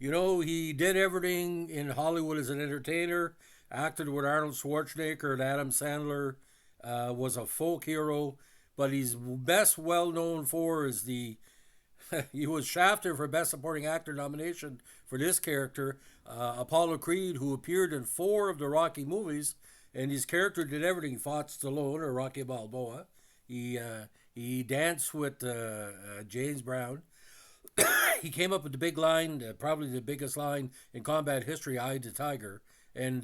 He did everything in Hollywood as an entertainer, acted with Arnold Schwarzenegger and Adam Sandler, was a folk hero, but he's best well known for is the he was shafted for Best Supporting Actor nomination for this character, Apollo Creed, who appeared in four of the Rocky movies, and his character did everything. He fought Stallone or Rocky Balboa. He danced with James Brown. He came up with the big line, probably the biggest line in combat history, "I the Tiger," and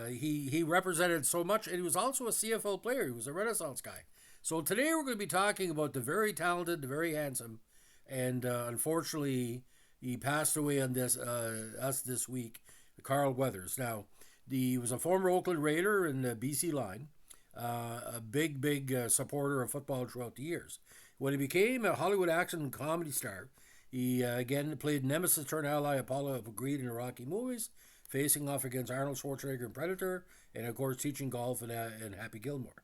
he represented so much, and he was also a CFL player. He was a Renaissance guy. So today we're going to be talking about the very talented, the very handsome, and unfortunately he passed away on us this week, Carl Weathers. Now, he was a former Oakland Raider in the BC line, a big supporter of football throughout the years. When he became a Hollywood action and comedy star, he again played nemesis turned ally Apollo Creed in the Rocky movies, facing off against Arnold Schwarzenegger in Predator, and of course teaching golf in Happy Gilmore.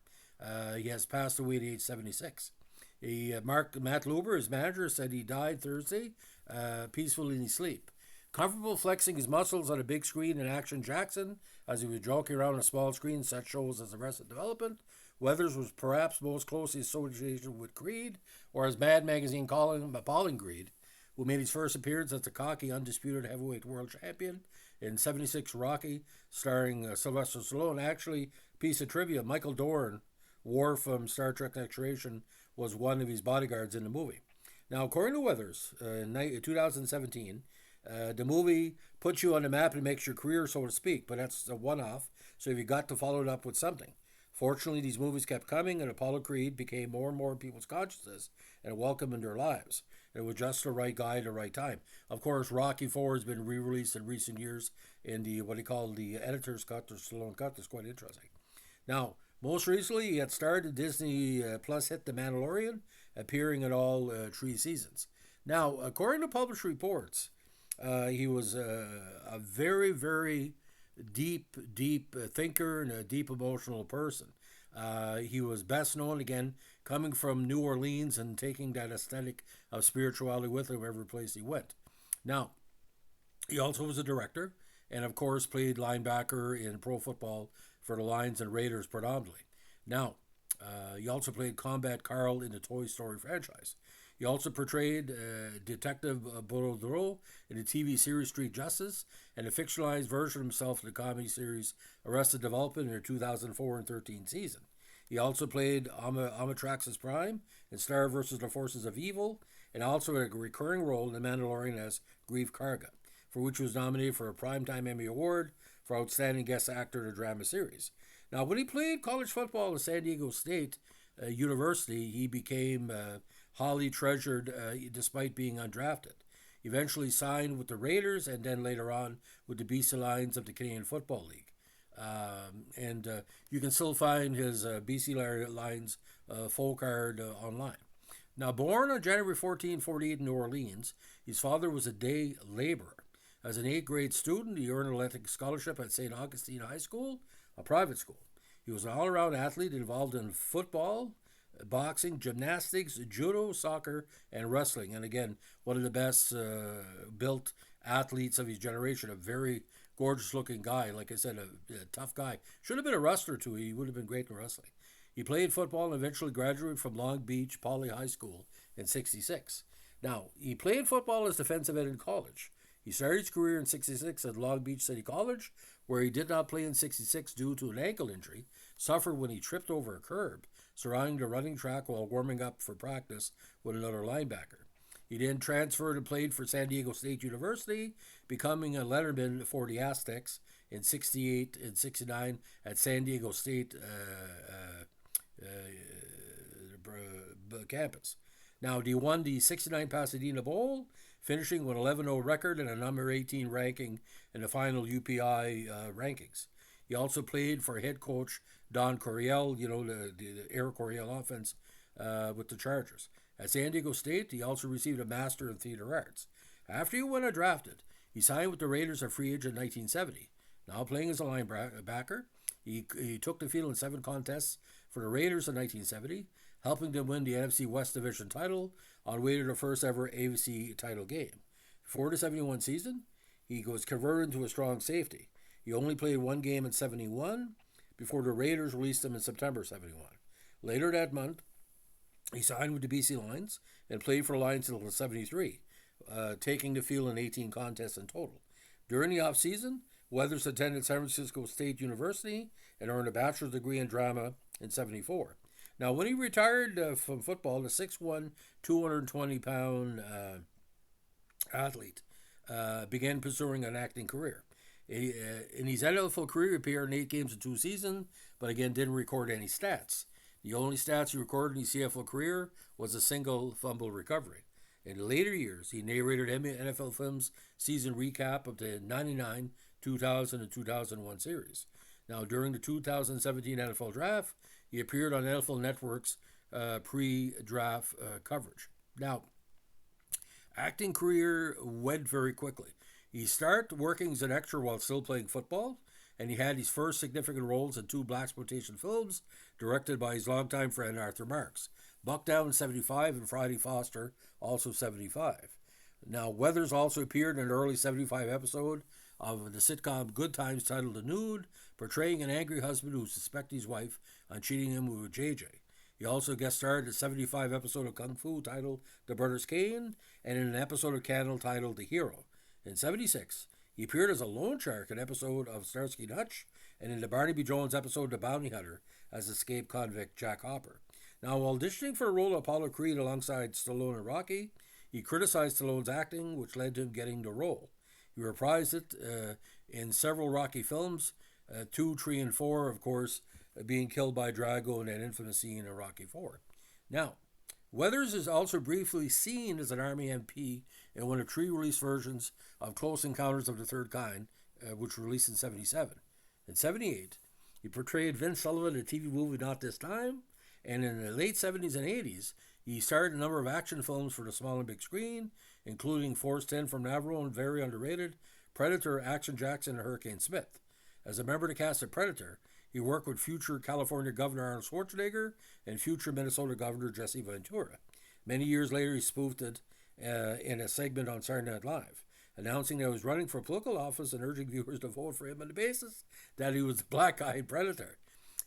He has passed away at age 76. Matt Luber, his manager, said he died Thursday, peacefully in his sleep. Comfortable flexing his muscles on a big screen in Action Jackson as he was joking around on a small screen, such shows as Arrested Development. Weathers was perhaps most closely associated with Creed, or as Mad Magazine called him, Appalling Creed, who made his first appearance as the cocky, undisputed heavyweight world champion in '76 Rocky, starring Sylvester Stallone. Actually, piece of trivia, Michael Dorn, Worf from Star Trek Next Generation, was one of his bodyguards in the movie. Now, according to Weathers, in 2017, the movie puts you on the map and makes your career, so to speak, but that's a one-off, so you've got to follow it up with something. Fortunately, these movies kept coming, and Apollo Creed became more and more in people's consciousness and welcome in their lives. It was just the right guy at the right time. Of course, Rocky IV has been re-released in recent years in the what he called the editor's cut, or Stallone cut. That's quite interesting. Now, most recently, he had starred in Disney Plus hit The Mandalorian, appearing in all three seasons. Now, according to published reports, he was a very deep thinker and a deep emotional person. He was best known, again, coming from New Orleans and taking that aesthetic of spirituality with him every place he went. Now, he also was a director and, of course, played linebacker in pro football for the Lions and Raiders predominantly. Now, he also played Combat Carl in the Toy Story franchise. He also portrayed Detective Boudreaux in the TV series Street Justice and a fictionalized version of himself in the comedy series Arrested Development in their 2004 and 13 season. He also played Amatrax's Prime in Star vs. the Forces of Evil, and also had a recurring role in The Mandalorian as Grief Karga, for which he was nominated for a Primetime Emmy Award for Outstanding Guest Actor in a Drama Series. Now, when he played college football at San Diego State University, he became highly treasured despite being undrafted. He eventually signed with the Raiders and then later on with the BC Lions of the Canadian Football League. And you can still find his BC Lions full card online. Now, born on January 1448 in New Orleans, his father was a day laborer. As an 8th grade student, he earned an athletic scholarship at St. Augustine High School, a private school. He was an all-around athlete involved in football, boxing, gymnastics, judo, soccer, and wrestling. And again, one of the best built athletes of his generation, a very gorgeous-looking guy. Like I said, a tough guy. Should have been a wrestler, too. He would have been great in wrestling. He played football and eventually graduated from Long Beach Poly High School in '66. Now, he played football as defensive end in college. He started his career in '66 at Long Beach City College, where he did not play in '66 due to an ankle injury suffered when he tripped over a curb surrounding the running track while warming up for practice with another linebacker. He then transferred and played for San Diego State University, becoming a letterman for the Aztecs in '68 and '69 at San Diego State campus. Now, he won the '69 Pasadena Bowl, finishing with an 11-0 record and a number 18 ranking in the final UPI rankings. He also played for head coach Don Coryell, the Eric Coryell offense with the Chargers. At San Diego State, he also received a Master in Theater Arts. After he went undrafted, he signed with the Raiders as a free agent in 1970. Now playing as a linebacker, he took the field in 7 contests for the Raiders in 1970, helping them win the NFC West Division title on way to their first ever AFC title game. For the 71 season, he was converted into a strong safety. He only played one game in 71 before the Raiders released him in September 71. Later that month, he signed with the BC Lions and played for the Lions until 73, taking the field in 18 contests in total. During the offseason, Weathers attended San Francisco State University and earned a bachelor's degree in drama in 74. Now, when he retired from football, the 6'1", 220-pound athlete began pursuing an acting career. In his NFL career, he appeared in 8 games in 2 seasons, but again didn't record any stats. The only stats he recorded in his CFL career was a single fumble recovery. In later years, he narrated NFL Films' season recap of the 99, 2000, and 2001 series. Now, during the 2017 NFL Draft, he appeared on NFL Network's pre-draft coverage. Now, acting career went very quickly. He started working as an extra while still playing football, and he had his first significant roles in 2 blaxploitation films directed by his longtime friend Arthur Marks, Buckdown in 75 and Friday Foster, also 75. Now, Weathers also appeared in an early 75 episode of the sitcom Good Times titled The Nude, portraying an angry husband who suspects his wife on cheating him with JJ. He also guest starred in a 75 episode of Kung Fu titled The Brothers Kane and in an episode of Candle titled The Hero. In 76, he appeared as a loan shark in an episode of Starsky and Hutch and in the Barnaby Jones episode The Bounty Hunter as escaped convict Jack Hopper. Now, while auditioning for the role of Apollo Creed alongside Stallone and Rocky, he criticized Stallone's acting, which led to him getting the role. He reprised it in several Rocky films, 2, 3, and 4, of course, being killed by Drago in that infamous scene in Rocky 4. Now, Weathers is also briefly seen as an Army MP in one of 3 released versions of Close Encounters of the Third Kind, which were released in 77. In 78, he portrayed Vince Sullivan in the TV movie Not This Time, and in the late 70s and 80s, he starred in a number of action films for the small and big screen, including Force 10 from Navarro and very underrated Predator, Action Jackson, and Hurricane Smith. As a member of the cast of Predator, he worked with future California Governor Arnold Schwarzenegger and future Minnesota Governor Jesse Ventura. Many years later, he spoofed it in a segment on Saturday Night Live, announcing that he was running for political office and urging viewers to vote for him on the basis that he was the black guy in Predator.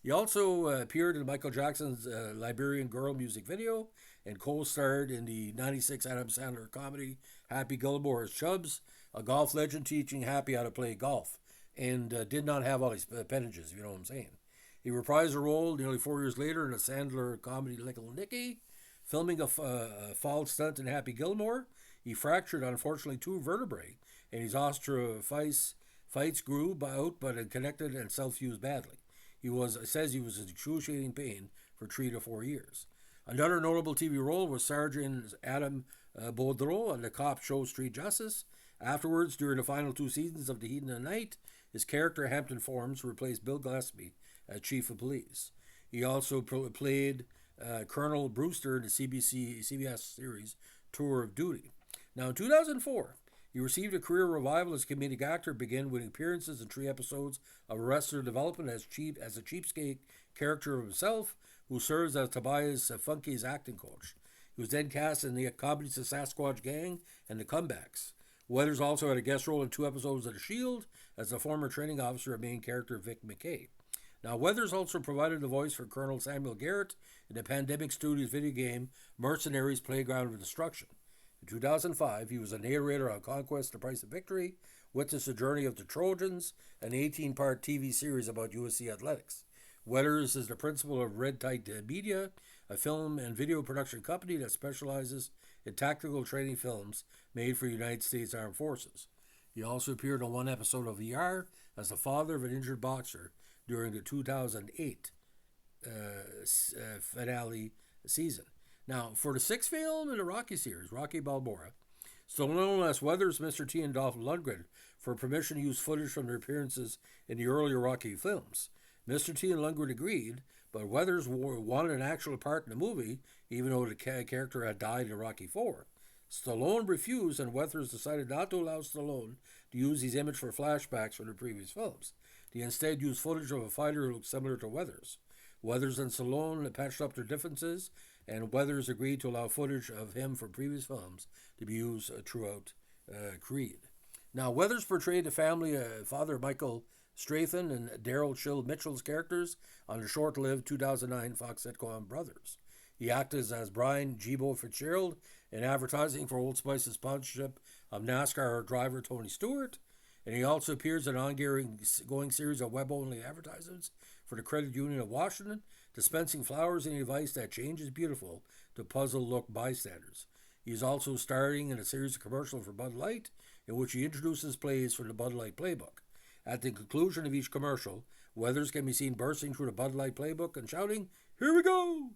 He also appeared in Michael Jackson's Liberian Girl music video and co-starred in the 96 Adam Sandler comedy Happy Gilmore as Chubbs, a golf legend teaching Happy how to play golf, and did not have all his appendages, if you know what I'm saying. He reprised the role nearly 4 years later in a Sandler comedy Little Nicky. Filming a fall stunt in Happy Gilmore, he fractured, unfortunately, 2 vertebrae, and his osteophytes grew out but connected and self-fused badly. Says he was in excruciating pain for 3 to 4 years. Another notable TV role was Sergeant Adam Baudreau on the cop show Street Justice. Afterwards, during the final 2 seasons of The Heat and the Night, his character Hampton Forms replaced Bill Gillespie as chief of police. He also played Colonel Brewster in the CBS series Tour of Duty. Now, in 2004, he received a career revival as a comedic actor, began with appearances in 3 episodes of Arrested Development as a cheapskate character of himself, who serves as Tobias Funke's acting coach. He was then cast in the comedies The Sasquatch Gang and The Comebacks. Weathers also had a guest role in 2 episodes of The Shield as the former training officer of main character Vic McKay. Now, Weathers also provided the voice for Colonel Samuel Garrett in the Pandemic Studios video game Mercenaries Playground of Destruction. In 2005, he was a narrator on Conquest: The Price of Victory, witnessed the journey of the Trojans, an 18-part TV series about USC athletics. Weathers is the principal of Red Tide Media, a film and video production company that specializes in tactical training films made for United States Armed Forces. He also appeared on 1 episode of ER as the father of an injured boxer during the 2008 finale season. Now, for the 6th film in the Rocky series, Rocky Balboa, Stallone asked Weathers, Mr. T, and Dolph Lundgren for permission to use footage from their appearances in the earlier Rocky films. Mr. T and Lundgren agreed, but Weathers wanted an actual part in the movie, even though the character had died in Rocky IV. Stallone refused, and Weathers decided not to allow Stallone to use his image for flashbacks from the previous films. He instead used footage of a fighter who looked similar to Weathers. Weathers and Stallone patched up their differences, and Weathers agreed to allow footage of him from previous films to be used throughout Creed. Now, Weathers portrayed the family father Michael Strathan and Daryl Chill Mitchell's characters on the short-lived 2009 Fox sitcom Brothers. He acted as Brian Gibo Fitzgerald in advertising for Old Spice's sponsorship of NASCAR driver Tony Stewart, and he also appears in an ongoing series of web-only advertisements for the Credit Union of Washington, dispensing flowers and advice that change is beautiful to puzzled-look bystanders. He is also starring in a series of commercials for Bud Light, in which he introduces plays from the Bud Light Playbook. At the conclusion of each commercial, Weathers can be seen bursting through the Bud Light Playbook and shouting, "Here we go!"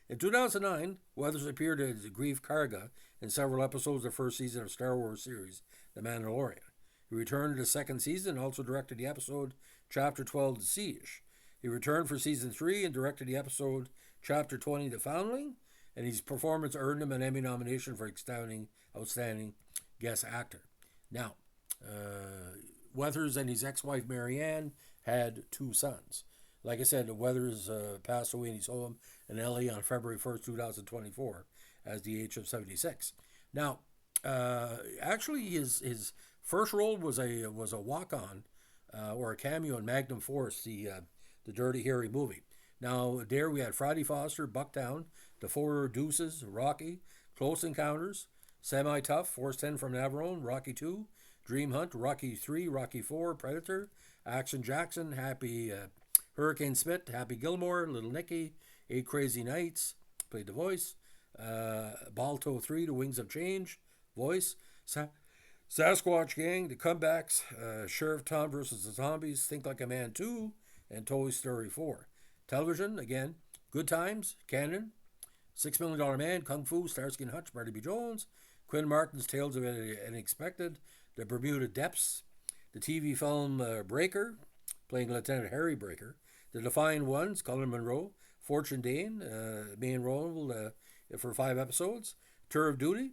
In 2009, Weathers appeared as Grief Karga in several episodes of the first season of Star Wars series The Mandalorian. He returned to the second season and also directed the episode Chapter 12, The Siege. He returned for season 3 and directed the episode Chapter 20, The Foundling, and his performance earned him an Emmy nomination for Outstanding Guest Actor. Now, Weathers and his ex-wife Marianne had 2 sons. Like I said, Weathers passed away in his home in LA on February 1st, 2024, at the age of 76. Now, actually, his first role was a walk-on or a cameo in Magnum Force, the Dirty Harry movie. Now, there we had Friday Foster, Bucktown, The Four Deuces, Rocky, Close Encounters, Semi-Tough, Force 10 from Navarone, Rocky 2, Dream Hunt, Rocky 3, Rocky 4, Predator, Action Jackson, Happy Hurricane Smith, Happy Gilmore, Little Nicky, 8 Crazy Nights, played the voice, Balto 3, The Wings of Change, voice, Sasquatch Gang, The Comebacks, Sheriff Tom versus the Zombies, Think Like a Man 2, and Toy Story 4. Television, again, Good Times, Cannon, $6 Million Man, Kung Fu, Starsky and Hutch, Marty B. Jones, Quinn Martin's Tales of Unexpected, The Bermuda Depths, the TV film Breaker, playing Lieutenant Harry Breaker, The Defiant Ones, Colin Monroe, Fortune Dane, main role for 5 episodes, Tour of Duty,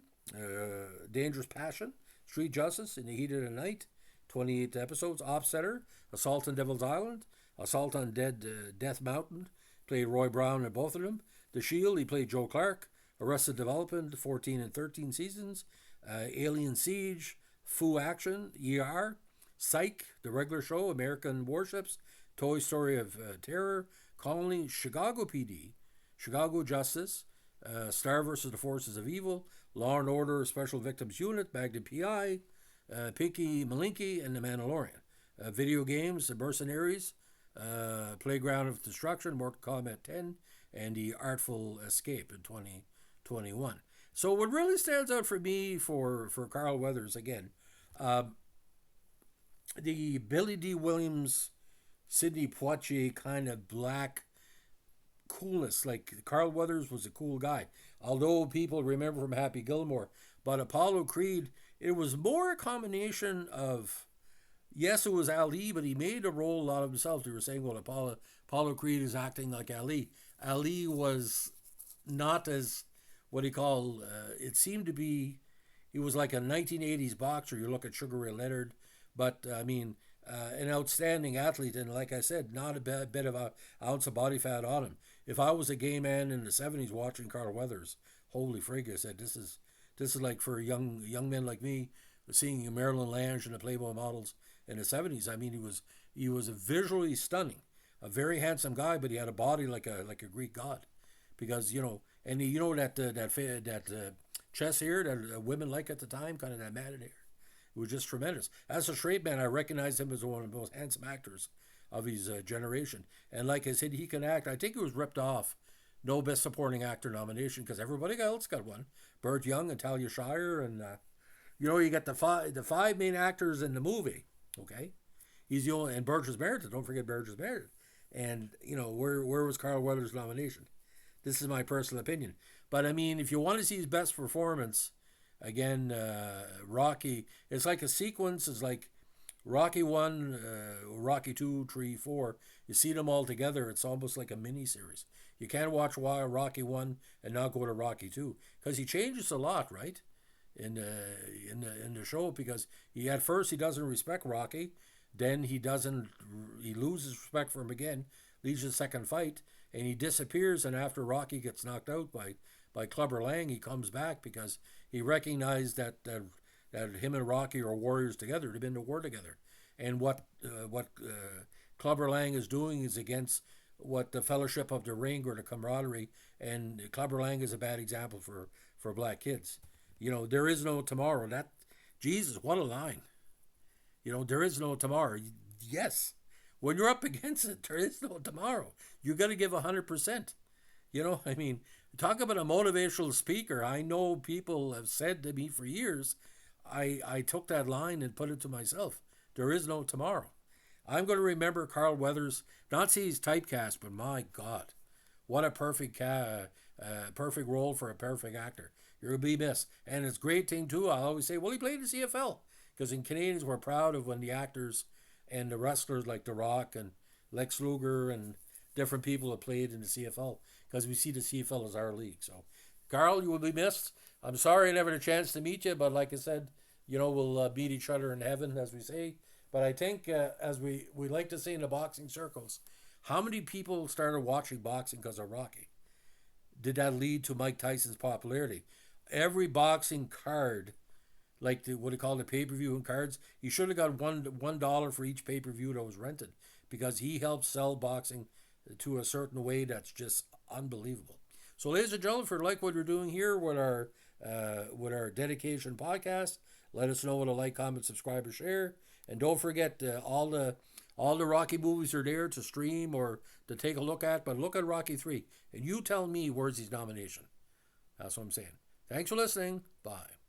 Dangerous Passion, Street Justice, In the Heat of the Night, 28 episodes, Offsetter, Assault on Devil's Island, Assault on Death Mountain, played Roy Brown in both of them, The Shield, he played Joe Clark, Arrested Development, 14 and 13 seasons, Alien Siege, Foo Action, ER, Psych, The Regular Show, American Warships, Toy Story of Terror, Colony, Chicago PD, Chicago Justice, Star vs. the Forces of Evil, Law and Order Special Victims Unit, Magnum PI, Pinky Malinky, and The Mandalorian. Video games, The Mercenaries, Playground of Destruction, Mortal Kombat 10, and The Artful Escape in 2021. So what really stands out for me for Carl Weathers, again, the Billy D. Williams, Sidney Poitier kind of black coolness. Like, Carl Weathers was a cool guy. Although people remember from Happy Gilmore, but Apollo Creed, it was more a combination of, yes, it was Ali, but he made a role out of himself. They were saying, well, Apollo Creed is acting like Ali. Ali was not as, what do you call, it seemed to be, he was like a 1980s boxer. You look at Sugar Ray Leonard, but I mean, an outstanding athlete, and like I said, not a bit of an ounce of body fat on him. If I was a gay man in the 70s watching Carl Weathers, holy frig, I said, this is like for young men like me, seeing Marilyn Lange and the Playboy models in the 70s. I mean, he was a visually stunning, a very handsome guy, but he had a body like a Greek god, because and that chest hair that women like at the time, kind of that matted hair. It was just tremendous. As a straight man, I recognized him as one of the most handsome actors of his generation. And like I said, he can act. I think he was ripped off no Best Supporting Actor nomination because everybody else got one. Burt Young and Talia Shire, and you got the five main actors in the movie. Okay, he's the only, and Burgess Meredith. Don't forget Burgess Meredith. And where was Carl Weathers' nomination? This is my personal opinion. But I mean, if you want to see his best performance, again, Rocky, it's like a sequence. It's like Rocky 1, Rocky 2, 3, 4. You see them all together. It's almost like a mini-series. You can't watch Rocky 1 and not go to Rocky 2. Because he changes a lot, right? In the show, because at first he doesn't respect Rocky. Then he loses respect for him again, leads the second fight, and he disappears. And after Rocky gets knocked out by Clubber Lang, he comes back because he recognized that that him and Rocky are warriors together. They've been to war together. And what Clubber Lang is doing is against what the Fellowship of the Ring or the camaraderie. And Clubber Lang is a bad example for black kids. There is no tomorrow. That Jesus, what a line. There is no tomorrow. Yes, when you're up against it, there is no tomorrow. You got to give 100%. I mean, talk about a motivational speaker. I know people have said to me for years, I took that line and put it to myself. There is no tomorrow. I'm going to remember Carl Weathers, not see his typecast, but my God, what a perfect role for a perfect actor. You'll be missed. And it's a great thing, too. I always say, well, he played in the CFL. Because in Canadians, we're proud of when the actors and the wrestlers like The Rock and Lex Luger and different people have played in the CFL. Because we see the CFL as our league. So, Carl, you will be missed. I'm sorry I never had a chance to meet you, but like I said, we'll meet each other in heaven, as we say. But I think, as we like to say in the boxing circles, how many people started watching boxing because of Rocky? Did that lead to Mike Tyson's popularity? Every boxing card, like what they call the pay-per-view and cards, he should have got $1 for each pay-per-view that was rented, because he helped sell boxing to a certain way that's just unbelievable. So, ladies and gentlemen, if you like what we're doing here with our dedication podcast, let us know with a like, comment, subscribe, or share. And don't forget, all the Rocky movies are there to stream or to take a look at. But look at Rocky 3, and you tell me where's his nomination. That's what I'm saying. Thanks for listening. Bye.